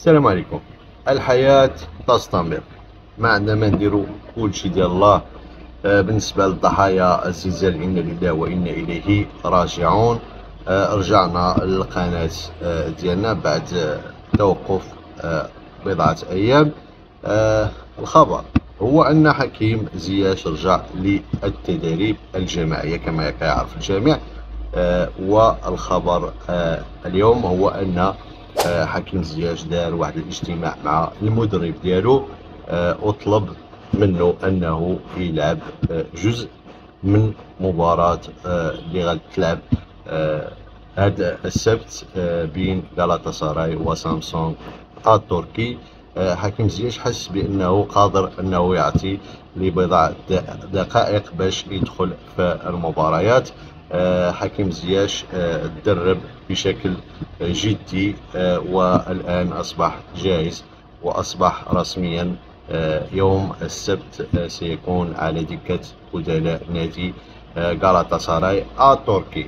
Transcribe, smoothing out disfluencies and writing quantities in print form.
السلام عليكم. الحياة تستمر، ما عندنا نديرو كلشي ديال الله. بالنسبة للضحايا الزلزال إنا لله وإنا إليه راجعون. رجعنا للقناة ديالنا بعد توقف بضعة أيام. الخبر هو أن حكيم زياش رجع للتدريب الجماعية كما يعرف الجميع. والخبر اليوم هو أن حكيم زياش دار واحد الاجتماع مع المدرب ديالو، وطلب منه انه يلعب جزء من مباراة اللي غتلعب هذا السبت بين غالاتاساراي وسامسونج التركي. حكيم زياش حس بانه قادر انه يعطي لبضع دقائق باش يدخل في المباريات. حكيم زياش تدرب بشكل جدي، والآن أصبح جاهز وأصبح رسميا يوم السبت سيكون على دكة بدلاء نادي غالاتاساراي التركي.